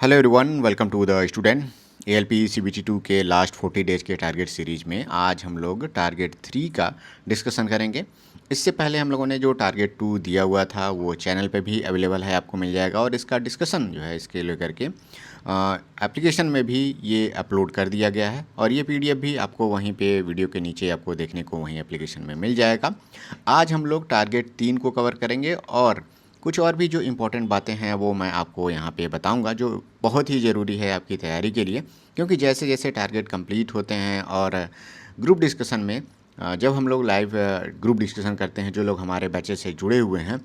Hello everyone, welcome to the student ALP CBT 2 के last 40 days के target series में आज हम लोग टारगेट 3 का डिस्कशन करेंगे। इससे पहले हम लोगों ने जो टारगेट 2 दिया हुआ था वो चैनल पे भी अवेलेबल है, आपको मिल जाएगा। और इसका डिस्कशन जो है इसके लेकर के एप्लीकेशन में भी ये अपलोड कर दिया गया है और ये पीडीएफ भी आपको वहीं पे वीडियो के नीचे आपको देखने को वहीं एप्लीकेशन में मिल जाएगा। आज हम लोग टारगेट 3 को कवर करेंगे और कुछ और भी जो इम्पोर्टेंट बातें हैं वो मैं आपको यहाँ पे बताऊँगा, जो बहुत ही ज़रूरी है आपकी तैयारी के लिए। क्योंकि जैसे जैसे टारगेट कंप्लीट होते हैं और ग्रुप डिस्कशन में जब हम लोग लाइव ग्रुप डिस्कशन करते हैं, जो लोग हमारे बैचेस से जुड़े हुए हैं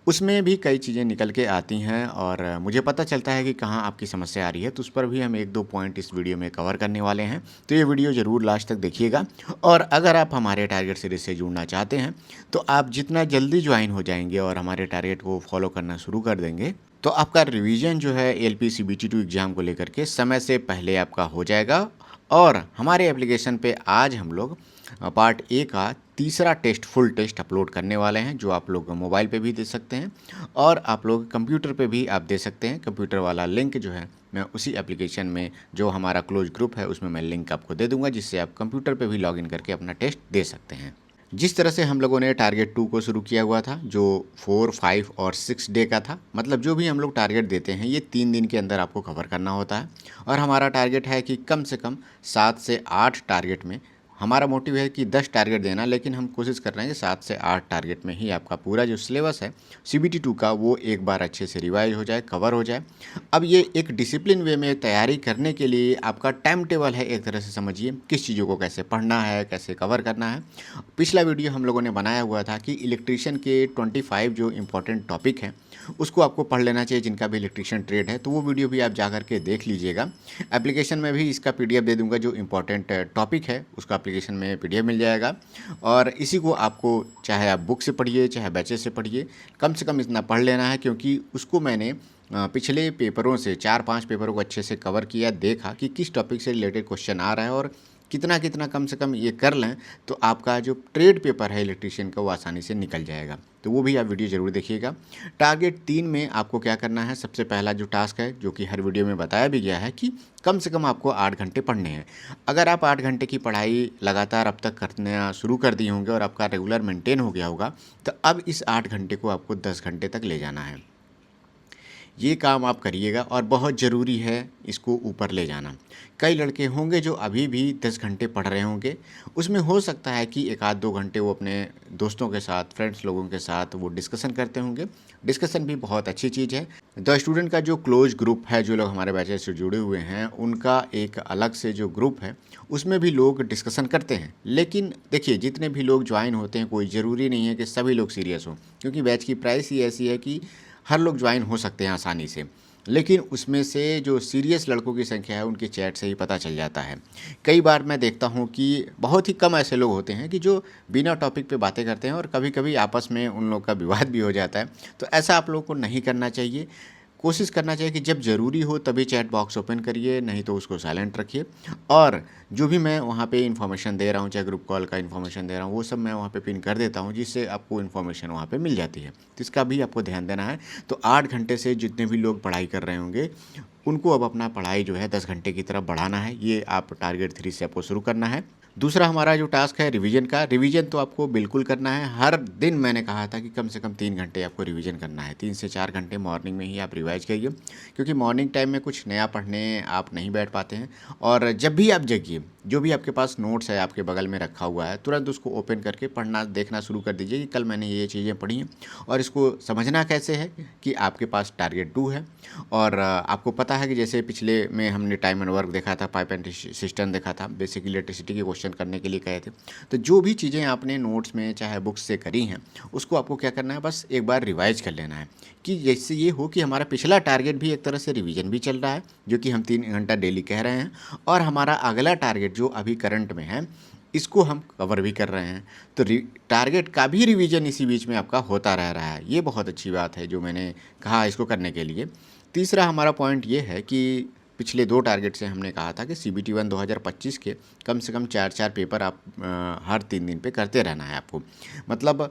उसमें भी कई चीज़ें निकल के आती हैं और मुझे पता चलता है कि कहाँ आपकी समस्या आ रही है। तो उस पर भी हम एक दो पॉइंट इस वीडियो में कवर करने वाले हैं, तो ये वीडियो ज़रूर लास्ट तक देखिएगा। और अगर आप हमारे टारगेट सीरीज से जुड़ना चाहते हैं तो आप जितना जल्दी ज्वाइन हो जाएंगे और हमारे टारगेट को फॉलो करना शुरू कर देंगे तो आपका रिवीजन जो है एलपी सीबीटी 2 एग्ज़ाम को लेकर के समय से पहले आपका हो जाएगा। और हमारे एप्लीकेशन पे आज हम लोग पार्ट ए का तीसरा टेस्ट, फुल टेस्ट अपलोड करने वाले हैं, जो आप लोग मोबाइल पे भी दे सकते हैं और आप लोग कंप्यूटर पे भी आप दे सकते हैं। कंप्यूटर वाला लिंक जो है मैं उसी एप्लीकेशन में, जो हमारा क्लोज ग्रुप है उसमें मैं लिंक आपको दे दूंगा, जिससे आप कंप्यूटर पे भी लॉगिन करके अपना टेस्ट दे सकते हैं। जिस तरह से हम लोगों ने टारगेट 2 को शुरू किया हुआ था, जो 4, 5 और 6 डे का था, मतलब जो भी हम लोग टारगेट देते हैं ये 3 दिन के अंदर आपको कवर करना होता है। और हमारा टारगेट है कि कम से कम 7 से 8 टारगेट में, हमारा मोटिव है कि 10 टारगेट देना, लेकिन हम कोशिश कर रहे हैं कि 7 से 8 टारगेट में ही आपका पूरा जो सिलेबस है सीबीटी 2 का वो एक बार अच्छे से रिवाइज हो जाए, कवर हो जाए। अब ये एक डिसिप्लिन वे में तैयारी करने के लिए आपका टाइम टेबल है, एक तरह से समझिए किस चीज़ों को कैसे पढ़ना है, कैसे कवर करना है। पिछला वीडियो हम लोगों ने बनाया हुआ था कि इलेक्ट्रीशियन के 25 जो इंपॉर्टेंट टॉपिक हैं उसको आपको पढ़ लेना चाहिए, जिनका भी इलेक्ट्रीशियन ट्रेड है, तो वो वीडियो भी आप जा करके देख लीजिएगा। एप्लीकेशन में भी इसका पीडीएफ दे दूंगा, जो इंपॉर्टेंट टॉपिक है उसका एप्लीकेशन में पीडीएफ मिल जाएगा। और इसी को आपको चाहे आप बुक से पढ़िए चाहे बैचेस से पढ़िए, कम से कम इतना पढ़ लेना है। क्योंकि उसको मैंने पिछले पेपरों से 4-5 पेपरों को अच्छे से कवर किया, देखा कि किस टॉपिक से रिलेटेड क्वेश्चन आ रहा है और कितना कितना कम से कम ये कर लें तो आपका जो ट्रेड पेपर है इलेक्ट्रीशियन का वो आसानी से निकल जाएगा। तो वो भी आप वीडियो ज़रूर देखिएगा। टारगेट 3 में आपको क्या करना है, सबसे पहला जो टास्क है, जो कि हर वीडियो में बताया भी गया है, कि कम से कम आपको 8 घंटे पढ़ने हैं। अगर आप 8 घंटे की पढ़ाई लगातार अब तक करना शुरू कर दिए होंगे और आपका रेगुलर मेंटेन हो गया होगा, तो अब इस 8 घंटे को आपको 10 घंटे तक ले जाना है। ये काम आप करिएगा और बहुत ज़रूरी है इसको ऊपर ले जाना। कई लड़के होंगे जो अभी भी 10 घंटे पढ़ रहे होंगे, उसमें हो सकता है कि 1 आध 2 घंटे वो अपने दोस्तों के साथ, फ्रेंड्स लोगों के साथ वो डिस्कशन करते होंगे। डिस्कशन भी बहुत अच्छी चीज़ है। द स्टूडेंट का जो क्लोज ग्रुप है, जो लोग हमारे बैचेस से जुड़े हुए हैं, उनका एक अलग से जो ग्रुप है उसमें भी लोग डिस्कशन करते हैं। लेकिन देखिए, जितने भी लोग ज्वाइन होते हैं, कोई ज़रूरी नहीं है कि सभी लोग सीरियस हों, क्योंकि बैच की प्राइस ही ऐसी है कि हर लोग ज्वाइन हो सकते हैं आसानी से। लेकिन उसमें से जो सीरियस लड़कों की संख्या है उनके चैट से ही पता चल जाता है। कई बार मैं देखता हूँ कि बहुत ही कम ऐसे लोग होते हैं कि जो बिना टॉपिक पे बातें करते हैं और कभी कभी आपस में उन लोग का विवाद भी हो जाता है। तो ऐसा आप लोगों को नहीं करना चाहिए। कोशिश करना चाहिए कि जब ज़रूरी हो तभी चैट बॉक्स ओपन करिए, नहीं तो उसको साइलेंट रखिए। और जो भी मैं वहाँ पे इन्फॉर्मेशन दे रहा हूँ, चाहे ग्रुप कॉल का इन्फॉर्मेशन दे रहा हूँ, वो सब मैं वहाँ पे पिन कर देता हूँ, जिससे आपको इन्फॉर्मेशन वहाँ पे मिल जाती है। तो इसका भी आपको ध्यान देना है। तो 8 घंटे से जितने भी लोग पढ़ाई कर रहे होंगे उनको अब अपना पढ़ाई जो है 10 घंटे की तरफ बढ़ाना है। ये आप टारगेट 3 से आपको शुरू करना है। दूसरा हमारा जो टास्क है रिवीजन का, रिवीजन तो आपको बिल्कुल करना है। हर दिन मैंने कहा था कि कम से कम 3 घंटे आपको रिवीजन करना है। 3 से 4 घंटे मॉर्निंग में ही आप रिवाइज करिए, क्योंकि मॉर्निंग टाइम में कुछ नया पढ़ने आप नहीं बैठ पाते हैं। और जब भी आप जगिए, जो भी आपके पास नोट्स है आपके बगल में रखा हुआ है, तुरंत उसको ओपन करके पढ़ना, देखना शुरू कर दीजिए कि कल मैंने ये चीज़ें पढ़ी हैं। और इसको समझना कैसे है कि आपके पास टारगेट 2 है और आपको पता है कि जैसे पिछले में हमने टाइम एंड वर्क देखा था, पाइप एंड सिस्टम देखा था, बेसिक इलेक्ट्रिसिटी के क्वेश्चन करने के लिए कहे थे। तो जो भी चीज़ें आपने नोट्स में चाहे बुक्स से करी हैं उसको आपको क्या करना है, बस एक बार रिवाइज कर लेना है, कि जैसे ये हो कि हमारा पिछला टारगेट भी एक तरह से रिवीजन भी चल रहा है, जो कि हम 3 घंटा डेली कह रहे हैं, और हमारा अगला टारगेट जो अभी करंट में है इसको हम कवर भी कर रहे हैं। तो टारगेट का भी रिवीजन इसी बीच में आपका होता रह रहा है। ये बहुत अच्छी बात है जो मैंने कहा इसको करने के लिए। तीसरा हमारा पॉइंट ये है कि पिछले 2 टारगेट से हमने कहा था कि CBT 1 2025 के कम से कम 4-4 पेपर आप हर 3 दिन पे करते रहना है आपको। मतलब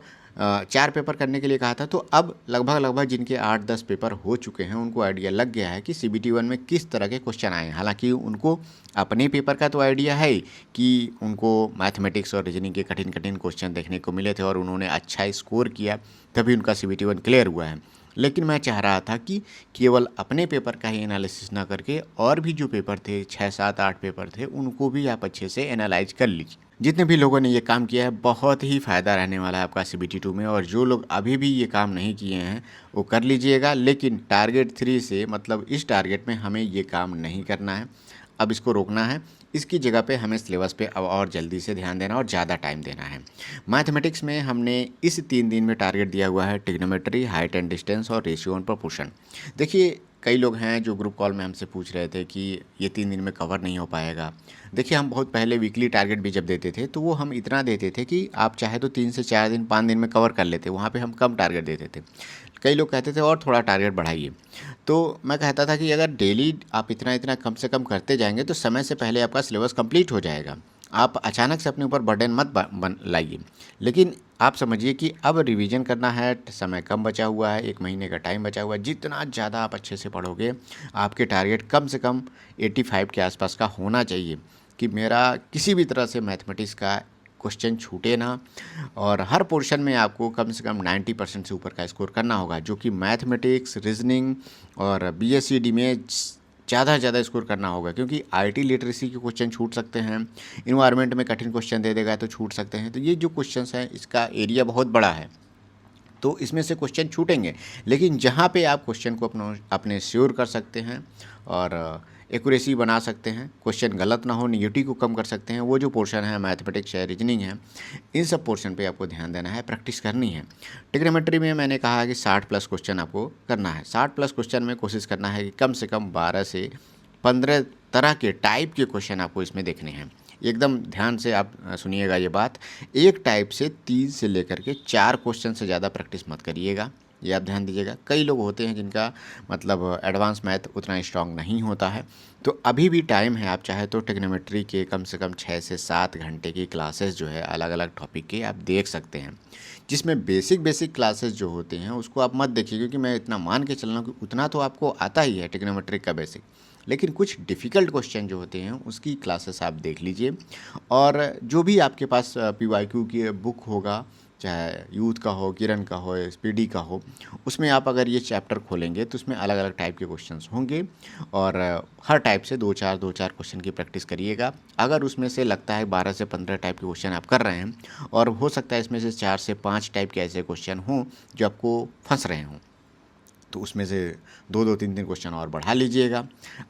4 पेपर करने के लिए कहा था, तो अब लगभग जिनके 8-10 पेपर हो चुके हैं उनको आइडिया लग गया है कि CBT 1 में किस तरह के क्वेश्चन आए हैं। हालाँकि उनको अपने पेपर का तो आइडिया है ही कि उनको मैथमेटिक्स और रीजनिंग के कठिन क्वेश्चन देखने को मिले थे और उन्होंने अच्छा स्कोर किया, तभी उनका CBT 1 क्लियर हुआ है। लेकिन मैं चाह रहा था कि केवल अपने पेपर का ही एनालिसिस ना करके और भी जो पेपर थे 6-7-8 पेपर थे उनको भी आप अच्छे से एनालाइज कर लीजिए। जितने भी लोगों ने ये काम किया है बहुत ही फ़ायदा रहने वाला है आपका CBT 2 में, और जो लोग अभी भी ये काम नहीं किए हैं वो कर लीजिएगा। लेकिन टारगेट 3 से मतलब इस टारगेट में हमें ये काम नहीं करना है, अब इसको रोकना है। इसकी जगह पे हमें सिलेबस पे अब और जल्दी से ध्यान देना और ज़्यादा टाइम देना है। मैथमेटिक्स में हमने इस 3 दिन में टारगेट दिया हुआ है ट्रिग्नोमेट्री, हाइट एंड डिस्टेंस और रेशियो एंड प्रोपोर्शन। देखिए कई लोग हैं जो ग्रुप कॉल में हमसे पूछ रहे थे कि ये 3 दिन में कवर नहीं हो पाएगा। देखिए हम बहुत पहले वीकली टारगेट भी जब देते थे तो वो हम इतना देते थे कि आप चाहे तो 3 से 4 दिन 5 दिन में कवर कर लेते, वहाँ पे हम कम टारगेट देते थे। कई लोग कहते थे और थोड़ा टारगेट बढ़ाइए, तो मैं कहता था कि अगर डेली आप इतना कम से कम करते जाएंगे तो समय से पहले आपका सिलेबस कंप्लीट हो जाएगा। आप अचानक से अपने ऊपर बर्डन मत लाइए। लेकिन आप समझिए कि अब रिवीजन करना है, समय कम बचा हुआ है, 1 महीने का टाइम बचा हुआ है। जितना ज़्यादा आप अच्छे से पढ़ोगे आपके टारगेट कम से कम 85 के आसपास का होना चाहिए कि मेरा किसी भी तरह से मैथमेटिक्स का क्वेश्चन छूटे ना, और हर पोर्शन में आपको कम से कम 90% से ऊपर का स्कोर करना होगा, जो कि मैथमेटिक्स, रीजनिंग और BSc में ज़्यादा से ज़्यादा स्कोर करना होगा। क्योंकि IT लिटरेसी के क्वेश्चन छूट सकते हैं, इन्वायरमेंट में कठिन क्वेश्चन दे देगा तो छूट सकते हैं। तो ये जो क्वेश्चंस हैं इसका एरिया बहुत बड़ा है, तो इसमें से क्वेश्चन छूटेंगे। लेकिन जहाँ पे आप क्वेश्चन को अपने श्योर कर सकते हैं और एक्यूरेसी बना सकते हैं, क्वेश्चन गलत ना हो, निगेटिव को कम कर सकते हैं, वो जो पोर्शन है मैथमेटिक्स है, रीजनिंग है, इन सब पोर्शन पे आपको ध्यान देना है, प्रैक्टिस करनी है। ट्रिग्नोमेट्री में मैंने कहा कि 60+ क्वेश्चन आपको करना है। 60+ क्वेश्चन में कोशिश करना है कि कम से कम 12 से 15 तरह के टाइप के क्वेश्चन आपको इसमें देखने हैं। एकदम ध्यान से आप सुनिएगा ये बात, एक टाइप से 3 से लेकर के 4 क्वेश्चन से ज़्यादा प्रैक्टिस मत करिएगा, ये आप ध्यान दीजिएगा। कई लोग होते हैं जिनका मतलब एडवांस मैथ उतना स्ट्रांग नहीं होता है, तो अभी भी टाइम है। आप चाहे तो ट्रिग्नोमेट्री के कम से कम 6 से 7 घंटे की क्लासेस जो है अलग अलग टॉपिक के आप देख सकते हैं, जिसमें बेसिक क्लासेस जो होते हैं उसको आप मत देखिए, क्योंकि मैं इतना मान के चल रहा हूँ कि उतना तो आपको आता ही है ट्रिग्नोमेट्री का बेसिक। लेकिन कुछ डिफ़िकल्ट क्वेश्चन जो होते हैं उसकी क्लासेस आप देख लीजिए, और जो भी आपके पास PYQ की बुक होगा, चाहे यूथ का हो, किरण का हो, SPD का हो, उसमें आप अगर ये चैप्टर खोलेंगे तो उसमें अलग अलग टाइप के क्वेश्चंस होंगे, और हर टाइप से 2-4 क्वेश्चन की प्रैक्टिस करिएगा। अगर उसमें से लगता है 12 से 15 टाइप के क्वेश्चन आप कर रहे हैं, और हो सकता है इसमें से 4 से 5 टाइप के ऐसे क्वेश्चन हों जो आपको फंस रहे हों, तो उसमें से 2-2, 3-3 क्वेश्चन और बढ़ा लीजिएगा।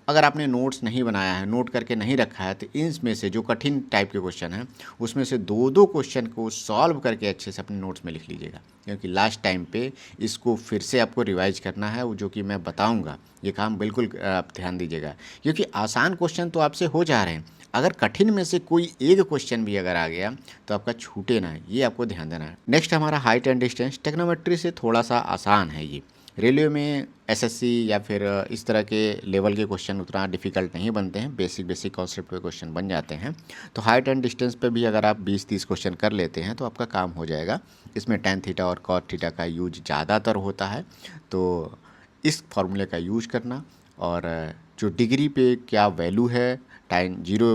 अगर आपने नोट्स नहीं बनाया है, नोट करके नहीं रखा है, तो इनमें से जो कठिन टाइप के क्वेश्चन हैं उसमें से 2-2 क्वेश्चन को सॉल्व करके अच्छे से अपने नोट्स में लिख लीजिएगा, क्योंकि लास्ट टाइम पे इसको फिर से आपको रिवाइज करना है, वो जो कि मैं बताऊँगा। ये काम बिल्कुल आप ध्यान दीजिएगा, क्योंकि आसान क्वेश्चन तो आपसे हो जा रहे हैं, अगर कठिन में से कोई एक क्वेश्चन भी अगर आ गया तो आपका छूटे ना, ये आपको ध्यान देना है। नेक्स्ट हमारा हाइट एंड डिस्टेंस। ट्रिग्नोमेट्री से थोड़ा सा आसान है ये। रेलवे में SSC या फिर इस तरह के लेवल के क्वेश्चन उतना डिफ़िकल्ट नहीं बनते हैं, बेसिक कॉन्सेप्ट पे क्वेश्चन बन जाते हैं। तो हाइट एंड डिस्टेंस पे भी अगर आप 20-30 क्वेश्चन कर लेते हैं तो आपका काम हो जाएगा। इसमें tan थीटा और cot थीटा का यूज ज़्यादातर होता है, तो इस फॉर्मूले का यूज करना, और जो डिग्री पे क्या वैल्यू है, tan 0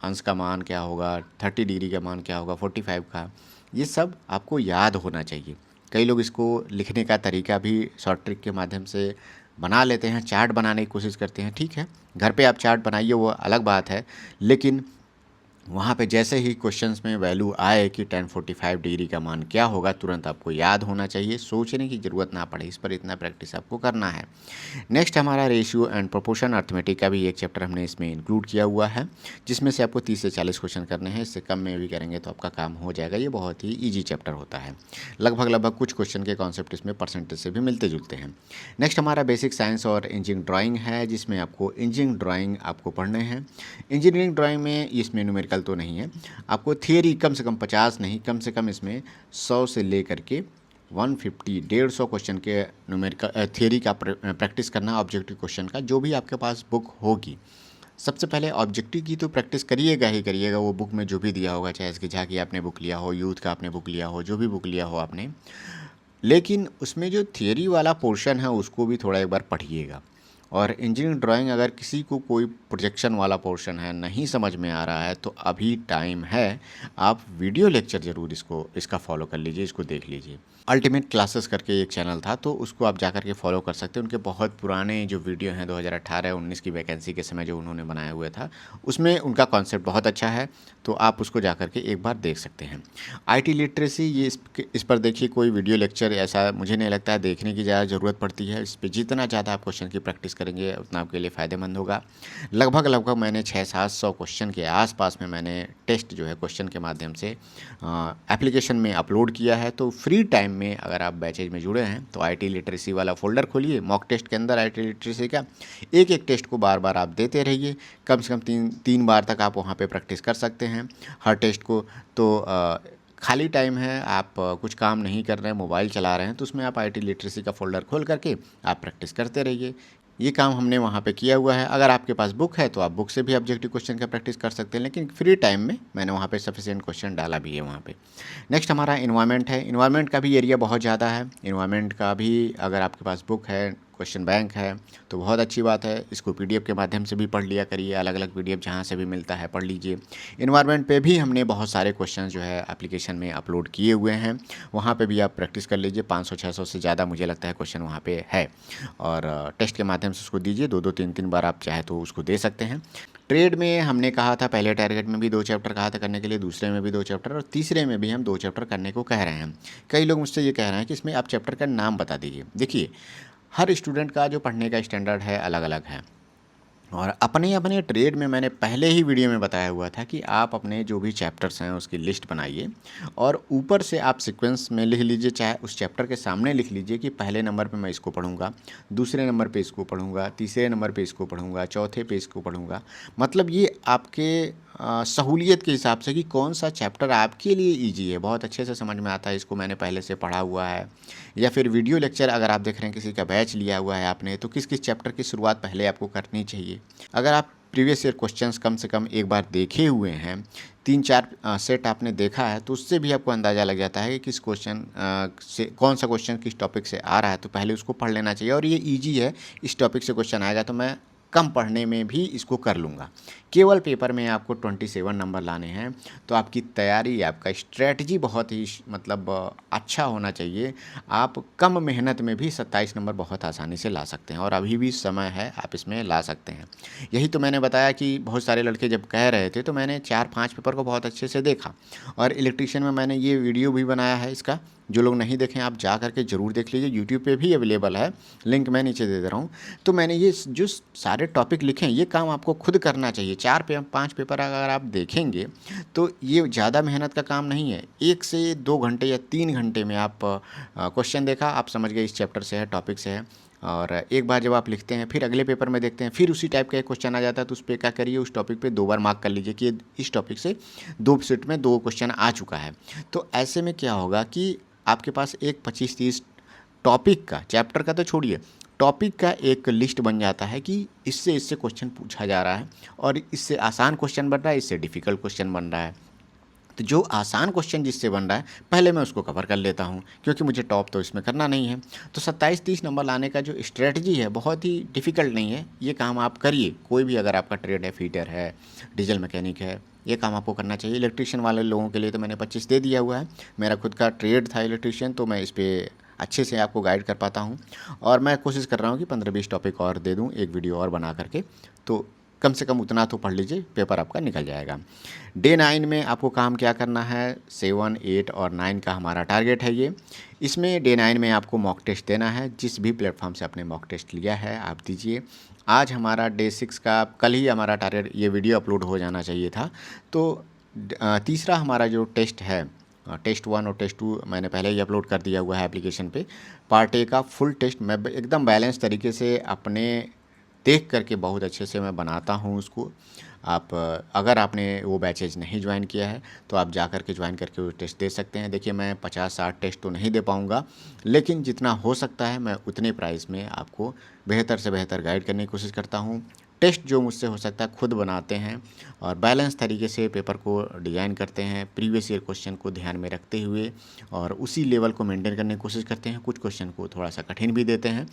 अंश का मान क्या होगा, 30 डिग्री का मान क्या होगा, 45 का, ये सब आपको याद होना चाहिए। कई लोग इसको लिखने का तरीका भी शॉर्ट ट्रिक के माध्यम से बना लेते हैं, चार्ट बनाने की कोशिश करते हैं। ठीक है, घर पे आप चार्ट बनाइए, वो अलग बात है, लेकिन वहाँ पे जैसे ही क्वेश्चंस में वैल्यू आए कि tan 45 डिग्री का मान क्या होगा, तुरंत आपको याद होना चाहिए, सोचने की ज़रूरत ना पड़े, इस पर इतना प्रैक्टिस आपको करना है। नेक्स्ट हमारा रेशियो एंड प्रोपोर्शन। अर्थमेटिक का भी एक चैप्टर हमने इसमें इंक्लूड किया हुआ है, जिसमें से आपको 30 से 40 क्वेश्चन करने हैं। इससे कम में भी करेंगे तो आपका काम हो जाएगा। ये बहुत ही ईजी चैप्टर होता है, लगभग कुछ क्वेश्चन के कॉन्सेप्ट इसमें परसेंटेज से भी मिलते जुलते हैं। नेक्स्ट हमारा बेसिक साइंस और इंजीनियरिंग ड्राइंग है, जिसमें आपको इंजीनियरिंग ड्राइंग आपको पढ़ने हैं। इंजीनियरिंग ड्राइंग में इसमें न्यूमेरिकल तो नहीं है, आपको थियरी कम से कम 50 नहीं, कम से कम इसमें 100 से लेकर के 150 150 क्वेश्चन के न्यूमेरिकल थियरी का प्रैक्टिस करना, ऑब्जेक्टिव क्वेश्चन का, जो भी आपके पास बुक होगी। सबसे पहले ऑब्जेक्टिव की तो प्रैक्टिस करिएगा ही करिएगा, वो बुक में जो भी दिया होगा, चाहे इसके झा की आपने बुक लिया हो, यूथ का आपने बुक लिया हो, जो भी बुक लिया हो आपने। लेकिन उसमें जो थियरी वाला पोर्शन है उसको भी थोड़ा एक बार पढ़िएगा। और इंजीनियरिंग ड्राइंग अगर किसी को कोई प्रोजेक्शन वाला पोर्शन है नहीं समझ में आ रहा है तो अभी टाइम है, आप वीडियो लेक्चर ज़रूर इसका फॉलो कर लीजिए, इसको देख लीजिए। अल्टीमेट क्लासेस करके एक चैनल था, तो उसको आप जा कर के फॉलो कर सकते हैं। उनके बहुत पुराने जो वीडियो हैं 2018-19 की वैकेंसी के समय जो उन्होंने बनाया हुआ था, उसमें उनका कॉन्सेप्ट बहुत अच्छा है, तो आप उसको जा कर के एक बार देख सकते हैं। आईटी लिटरेसी, ये इस पर देखिए कोई वीडियो लेक्चर ऐसा मुझे नहीं लगता है देखने की ज़्यादा ज़रूरत पड़ती है। इस पर जितना ज़्यादा आप क्वेश्चन की प्रैक्टिस करेंगे उतना आपके लिए फ़ायदेमंद होगा। लगभग मैंने 600-700 क्वेश्चन के आसपास में मैंने टेस्ट जो है क्वेश्चन के माध्यम से एप्लीकेशन में अपलोड किया है। तो फ्री टाइम में अगर आप बैचेज में जुड़े हैं तो आईटी लिटरेसी वाला फ़ोल्डर खोलिए, मॉक टेस्ट के अंदर आईटी लिटरेसी का एक एक टेस्ट को बार बार आप देते रहिए। कम से कम तीन बार तक आप वहाँ पे प्रैक्टिस कर सकते हैं हर टेस्ट को। तो खाली टाइम है, आप कुछ काम नहीं कर रहे हैं, मोबाइल चला रहे हैं, तो उसमें आप आईटी लिटरेसी का फ़ोल्डर खोल करके आप प्रैक्टिस करते रहिए। ये काम हमने वहाँ पे किया हुआ है। अगर आपके पास बुक है तो आप बुक से भी ऑब्जेक्टिव क्वेश्चन का प्रैक्टिस कर सकते हैं, लेकिन फ्री टाइम में मैंने वहाँ पे सफिशिएंट क्वेश्चन डाला भी है वहाँ पे। नेक्स्ट हमारा इन्वायरमेंट है। इन्वायरमेंट का भी एरिया बहुत ज़्यादा है। इन्वायरमेंट का भी अगर आपके पास बुक है, क्वेश्चन बैंक है, तो बहुत अच्छी बात है। इसको पीडीएफ के माध्यम से भी पढ़ लिया करिए, अलग अलग पीडीएफ जहाँ से भी मिलता है पढ़ लीजिए। इन्वायरमेंट पे भी हमने बहुत सारे क्वेश्चन जो है एप्लीकेशन में अपलोड किए हुए हैं, वहाँ पे भी आप प्रैक्टिस कर लीजिए। 500-600 से ज़्यादा मुझे लगता है क्वेश्चन वहाँ पे है, और टेस्ट के माध्यम से उसको दीजिए। 2-2 3-3 बार आप चाहे तो उसको दे सकते हैं। ट्रेड में हमने कहा था, पहले टारगेट में भी 2 चैप्टर कहा था करने के लिए, दूसरे में भी 2 चैप्टर, और तीसरे में भी हम 2 चैप्टर करने को कह रहे हैं। कई लोग मुझसे ये कह रहे हैं कि इसमें आप चैप्टर का नाम बता दीजिए। देखिए, हर स्टूडेंट का जो पढ़ने का स्टैंडर्ड है अलग अलग है, और अपने अपने ट्रेड में मैंने पहले ही वीडियो में बताया हुआ था कि आप अपने जो भी चैप्टर्स हैं उसकी लिस्ट बनाइए, और ऊपर से आप सीक्वेंस में लिख लीजिए, चाहे उस चैप्टर के सामने लिख लीजिए कि पहले नंबर पे मैं इसको पढ़ूंगा, दूसरे नंबर पे इसको पढ़ूंगा, तीसरे नंबर पे इसको पढ़ूंगा, चौथे पे इसको पढ़ूंगा। मतलब ये आपके सहूलियत के हिसाब से कि कौन सा चैप्टर आपके लिए ईजी है, बहुत अच्छे से समझ में आता है, इसको मैंने पहले से पढ़ा हुआ है। या फिर वीडियो लेक्चर अगर आप देख रहे हैं, किसी का बैच लिया हुआ है आपने, तो किस किस चैप्टर की शुरुआत पहले आपको करनी चाहिए। अगर आप प्रीवियस ईयर क्वेश्चंस कम से कम एक बार देखे हुए हैं, 3-4 सेट आपने देखा है, तो उससे भी आपको अंदाज़ा लग जाता है कि किस क्वेश्चन से कौन सा क्वेश्चन किस टॉपिक से आ रहा है, तो पहले उसको पढ़ लेना चाहिए। और ये ईजी है, इस टॉपिक से क्वेश्चन आएगा तो मैं कम पढ़ने में भी इसको कर लूँगा। केवल पेपर में आपको 27 नंबर लाने हैं, तो आपकी तैयारी, आपका स्ट्रेटजी बहुत ही मतलब अच्छा होना चाहिए। आप कम मेहनत में भी 27 नंबर बहुत आसानी से ला सकते हैं, और अभी भी समय है, आप इसमें ला सकते हैं। यही तो मैंने बताया कि बहुत सारे लड़के जब कह रहे थे तो मैंने 4-5 पेपर को बहुत अच्छे से देखा, और इलेक्ट्रीशियन में मैंने ये वीडियो भी बनाया है इसका। जो लोग नहीं देखें आप जा करके ज़रूर देख लीजिए, यूट्यूब पे भी अवेलेबल है, लिंक मैं नीचे दे दे रहा हूँ। तो मैंने ये जो सारे टॉपिक लिखे हैं, ये काम आपको खुद करना चाहिए। 4-5 पेपर अगर आप देखेंगे तो ये ज़्यादा मेहनत का काम नहीं है। 1 से 2 घंटे या 3 घंटे में आप क्वेश्चन देखा, आप समझ गए इस चैप्टर से है, टॉपिक से है, और एक बार जब आप लिखते हैं फिर अगले पेपर में देखते हैं, फिर उसी टाइप का एक क्वेश्चन आ जाता है, तो उस पर क्या करिए, उस टॉपिक पे 2 बार मार्क कर लीजिए कि इस टॉपिक से 2 सेट में 2 क्वेश्चन आ चुका है। तो ऐसे में क्या होगा कि आपके पास एक 25-30 टॉपिक का, चैप्टर का तो छोड़िए, टॉपिक का एक लिस्ट बन जाता है कि इससे क्वेश्चन पूछा जा रहा है, और इससे आसान क्वेश्चन बन रहा है, इससे डिफ़िकल्ट क्वेश्चन बन रहा है। तो जो आसान क्वेश्चन जिससे बन रहा है पहले मैं उसको कवर कर लेता हूँ, क्योंकि मुझे टॉप तो इसमें करना नहीं है। तो 27-30 नंबर लाने का जो स्ट्रेटजी है बहुत ही डिफ़िकल्ट नहीं है, ये काम आप करिए। कोई भी अगर आपका ट्रेड है, फीटर है, डीजल मैकेनिक है, ये काम आपको करना चाहिए। इलेक्ट्रीशियन वाले लोगों के लिए तो मैंने 25 दे दिया हुआ है, मेरा खुद का ट्रेड था इलेक्ट्रीशियन, तो मैं इस पर अच्छे से आपको गाइड कर पाता हूँ, और मैं कोशिश कर रहा हूँ कि 15-20 टॉपिक और दे दूँ एक वीडियो और बना करके। तो कम से कम उतना तो पढ़ लीजिए, पेपर आपका निकल जाएगा। डे 9 में आपको काम क्या करना है, 7, 8 और 9 का हमारा टारगेट है ये। इसमें डे 9 में आपको मॉक टेस्ट देना है, जिस भी प्लेटफॉर्म से आपने मॉक टेस्ट लिया है आप दीजिए। आज हमारा डे 6 का, कल ही हमारा टारगेट, ये वीडियो अपलोड हो जाना चाहिए था। तो तीसरा हमारा जो टेस्ट है, टेस्ट 1 और टेस्ट 2 मैंने पहले ही अपलोड कर दिया हुआ है एप्लीकेशन पे। पार्ट ए का फुल टेस्ट मैं एकदम बैलेंस तरीके से अपने देख करके बहुत अच्छे से मैं बनाता हूँ उसको। आप अगर आपने वो बैचेज नहीं ज्वाइन किया है तो आप जा कर के ज्वाइन करके वो टेस्ट दे सकते हैं। देखिए मैं 50-60 टेस्ट तो नहीं दे पाऊँगा, लेकिन जितना हो सकता है मैं उतने प्राइस में आपको बेहतर से बेहतर गाइड करने की कोशिश करता हूँ। टेस्ट जो मुझसे हो सकता है खुद बनाते हैं और बैलेंस तरीके से पेपर को डिज़ाइन करते हैं, प्रीवियस ईयर क्वेश्चन को ध्यान में रखते हुए और उसी लेवल को मेंटेन करने की कोशिश करते हैं। कुछ क्वेश्चन को थोड़ा सा कठिन भी देते हैं।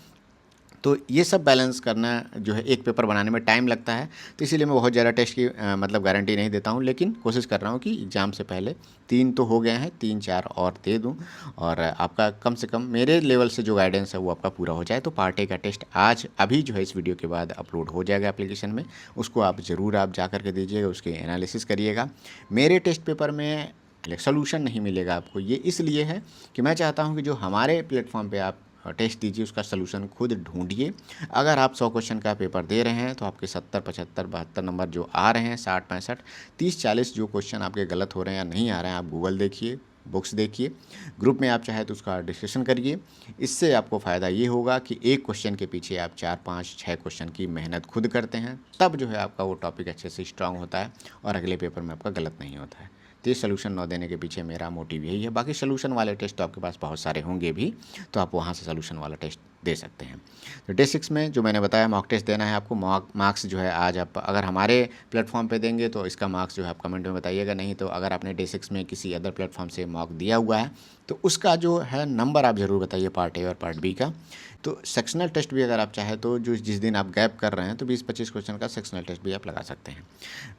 तो ये सब बैलेंस करना जो है एक पेपर बनाने में टाइम लगता है, तो इसीलिए मैं बहुत ज़्यादा टेस्ट की मतलब गारंटी नहीं देता हूँ, लेकिन कोशिश कर रहा हूँ कि एग्ज़ाम से पहले 3 तो हो गए हैं, 3-4 और दे दूँ और आपका कम से कम मेरे लेवल से जो गाइडेंस है वो आपका पूरा हो जाए। तो पार्ट ए का टेस्ट आज अभी जो है इस वीडियो के बाद अपलोड हो जाएगा एप्लीकेशन में, उसको आप ज़रूर आप जा कर के दीजिएगा, उसके एनालिसिस करिएगा। मेरे टेस्ट पेपर में सोल्यूशन नहीं मिलेगा आपको, ये इसलिए है कि मैं चाहता हूँ कि जो हमारे प्लेटफॉर्म पे आप टेस्ट दीजिए उसका सलूशन खुद ढूंढिए। अगर आप 100 क्वेश्चन का पेपर दे रहे हैं तो आपके 70, 75, 72 नंबर जो आ रहे हैं, 60, 65, 30, 40 जो क्वेश्चन आपके गलत हो रहे हैं या नहीं आ रहे हैं, आप गूगल देखिए, बुक्स देखिए, ग्रुप में आप चाहे तो उसका डिस्कशन करिए। इससे आपको फ़ायदा ये होगा कि एक क्वेश्चन के पीछे आप 4, 5, 6 क्वेश्चन की मेहनत खुद करते हैं, तब जो है आपका वो टॉपिक अच्छे से स्ट्रांग होता है और अगले पेपर में आपका गलत नहीं होता है। तो ये सोल्यूशन न देने के पीछे मेरा मोटिव यही है। बाकी सोल्यूशन वाले टेस्ट तो आपके पास बहुत सारे होंगे भी, तो आप वहाँ से सोल्यूशन वाला टेस्ट दे सकते हैं। तो डे 6 में जो मैंने बताया मॉक टेस्ट देना है आपको। मार्क्स जो है आज आप अगर हमारे प्लेटफॉर्म पे देंगे तो इसका मार्क्स जो है आप कमेंट में बताइएगा, नहीं तो अगर आपने डे 6 में किसी अदर प्लेटफॉर्म से मॉक दिया हुआ है तो उसका जो है नंबर आप ज़रूर बताइए, पार्ट ए और पार्ट बी का। तो सेक्शनल टेस्ट भी अगर आप चाहें तो जो जिस दिन आप गैप कर रहे हैं तो 20-25 क्वेश्चन का सेक्शनल टेस्ट भी आप लगा सकते हैं।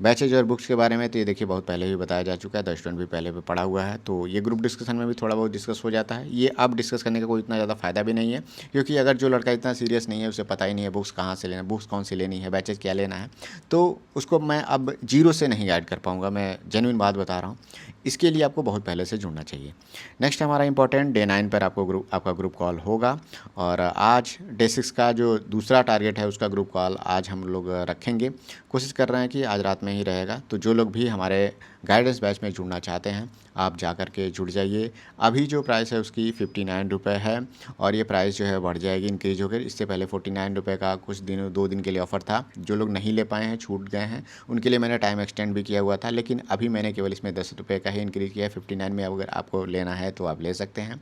बैचेज और बुक्स के बारे में तो ये देखिए बहुत पहले ही बताया जा चुका है, द स्टूडेंट भी पहले पे पढ़ा हुआ है, तो ये ग्रुप डिस्कशन में भी थोड़ा बहुत डिस्कस हो जाता है। ये अब डिस्कस करने का कोई इतना ज़्यादा फ़ायदा भी नहीं है, क्योंकि अगर जो लड़का इतना सीरियस नहीं है, उसे पता ही नहीं है बुक्स कहाँ से लेना, बुक्स कौन सी लेनी है, बैचेज क्या लेना है, तो उसको मैं अब जीरो से नहीं गाइड कर पाऊँगा। मैं जेन्युइन बात बता रहा हूँ। इसके लिए आपको बहुत पहले से जुड़ना चाहिए। नेक्स्ट हमारा इंपॉर्टेंट डे 9 पर आपका ग्रुप कॉल होगा और आज डे 6 का जो दूसरा टारगेट है उसका ग्रुप कॉल आज हम लोग रखेंगे। कोशिश कर रहे हैं कि आज रात में ही रहेगा, तो जो लोग भी हमारे गाइडेंस बैच में जुड़ना चाहते हैं आप जा कर के जुड़ जाइए। अभी जो प्राइस है उसकी 59 रुपये है और ये प्राइस जो है बढ़ जाएगी, इंक्रीज होकर। इससे पहले 49 रुपये का कुछ दिन 2 दिन के लिए ऑफ़र था। जो लोग नहीं ले पाए हैं, छूट गए हैं, उनके लिए मैंने टाइम एक्सटेंड भी किया हुआ था, लेकिन अभी मैंने केवल इसमें 10 रुपये का ही इंक्रीज़ किया है। 59 में अगर आपको लेना है तो आप ले सकते हैं,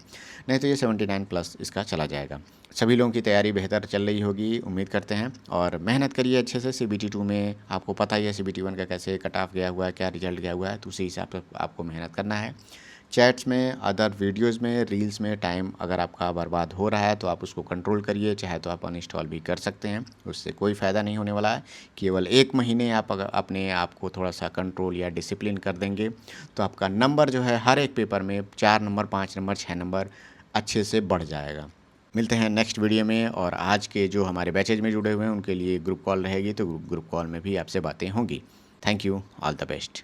नहीं तो ये 79 प्लस इसका चला जाएगा। सभी लोगों की तैयारी बेहतर चल रही होगी उम्मीद करते हैं, और मेहनत करिए अच्छे से। CBT 2 में आपको पता ही है CBT 1 का कैसे कट ऑफ गया हुआ है, क्या रिजल्ट गया हुआ है, तो उसी हिसाब से आपको मेहनत करना है। चैट्स में, अदर वीडियोज़ में, रील्स में टाइम अगर आपका बर्बाद हो रहा है तो आप उसको कंट्रोल करिए, चाहे तो आप अनइंस्टॉल भी कर सकते हैं, उससे कोई फ़ायदा नहीं होने वाला है। केवल 1 महीने आप अगर अपने आप को थोड़ा सा कंट्रोल या डिसिप्लिन कर देंगे तो आपका नंबर जो है हर एक पेपर में 4 नंबर, 5 नंबर, 6 नंबर अच्छे से बढ़ जाएगा। मिलते हैं नेक्स्ट वीडियो में, और आज के जो हमारे बैचेज में जुड़े हुए हैं उनके लिए ग्रुप कॉल रहेगी, तो ग्रुप कॉल में भी आपसे बातें होंगी। Thank you, all the best.